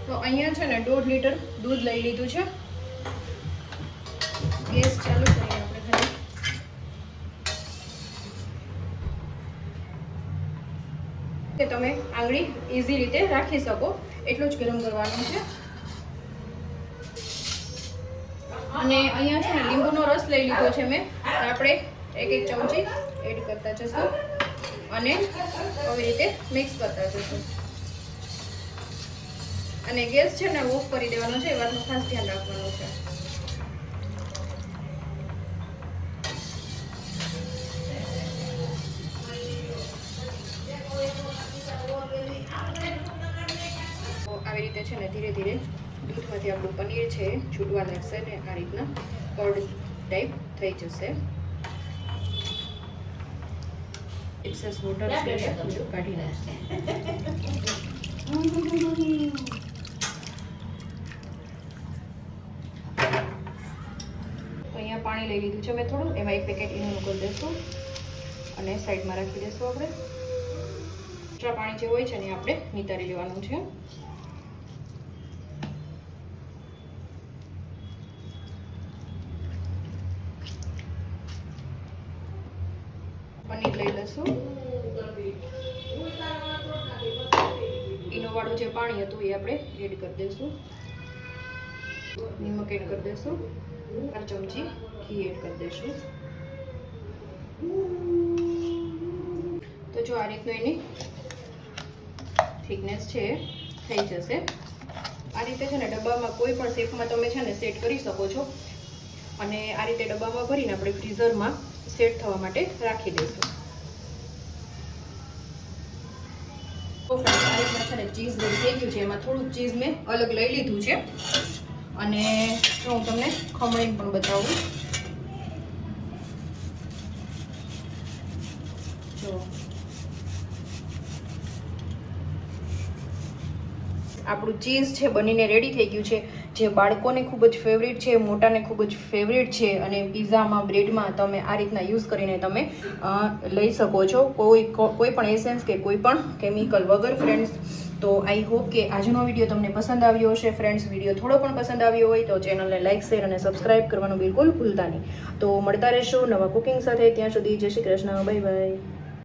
તો અહીંયા છે ને 1.5 લીટર દૂધ લઈ લીધું છે. ગેસ ચાલુ કરીએ આપણે ખાલી. કે તમે આંગળી ઈઝી રીતે રાખી શકો એટલું જ ગરમ કરવાનું છે. અને અહીંયા છે ને લીંબુનો રસ લઈ લીધો છે મેં. આપણે 1 ચમચી એડ કરતા જશું અને આવી રીતે મિક્સ કરતા જશું. અને ગેસ છે ને ઓફ કરી દેવાનો છે, એ વાતનું ખાસ ધ્યાન રાખવાનું છે. આવી રીતે છે ને ધીરે ધીરે દૂધમાંથી આપણું પનીર છે છૂટવા લાગશે ને આ રીતના કર્ડ ટાઈપ થઈ જશે. એક્સેસ વોટર છે બધું કાઢી નાખશે. અહીંયા પાણી લઈ લીધું છે મેં થોડું, એમાં 1 પેકેટ ઈનોનું કરી દઈશું અને સાઈડમાં રાખી દઈશું. આપણે એક્સ્ટ્રા પાણી જે હોય છે ને આપણે નિતારી લેવાનું છે. પનીર લઈ લઈશું. ઈનો વાળું જે પાણી હતું એ આપણે એડ કરી દઈશું. નમક એડ કરી દઈશું. 4 ચમચી ઘી એડ કરી દઈશું. તો જો આ રીતનું એની થિકનેસ છે થઈ જશે. આ રીતે છે ને ડબ્બામાં કોઈ પણ શેપમાં તમે છે ને સેટ કરી શકો છો. અને આ રીતે ડબ્બામાં ભરીને આપણે ફ્રીઝરમાં સેટ થવા માટે રાખી દઈશું. તો ફ્રેન્ડ્સ આ રીતના છે ને ચીઝ રેડી થઈ ગયું છે. એમાં થોડુંક ચીઝ મેં અલગ લઈ લીધું છે અને હું તમને ખમણીને પણ બતાવું. જો આપણું ચીઝ છે બનીને રેડી થઈ ગયું છે. જે બાળકોને ખૂબ જ ફેવરિટ છે, મોટાને ખૂબ જ ફેવરિટ છે. અને પિઝામાં, બ્રેડમાં તમે આ રીતના યુઝ કરીને તમે લઈ શકો છો. કોઈ પણ એસેન્સ કે કોઈ પણ કેમિકલ વગર ફ્રેન્ડ્સ. તો આઈ હોપ કે આજનો વિડીયો તમને પસંદ આવ્યો હશે. ફ્રેન્ડ્સ વિડીયો થોડો પણ પસંદ આવ્યો હોય તો ચેનલને લાઇક, શેર અને સબસ્ક્રાઇબ કરવાનું બિલકુલ ભૂલતા નહીં. તો મળતા રહેશો નવા કુકિંગ સાથે. ત્યાં સુધી જય શ્રી કૃષ્ણ, બાય બાય.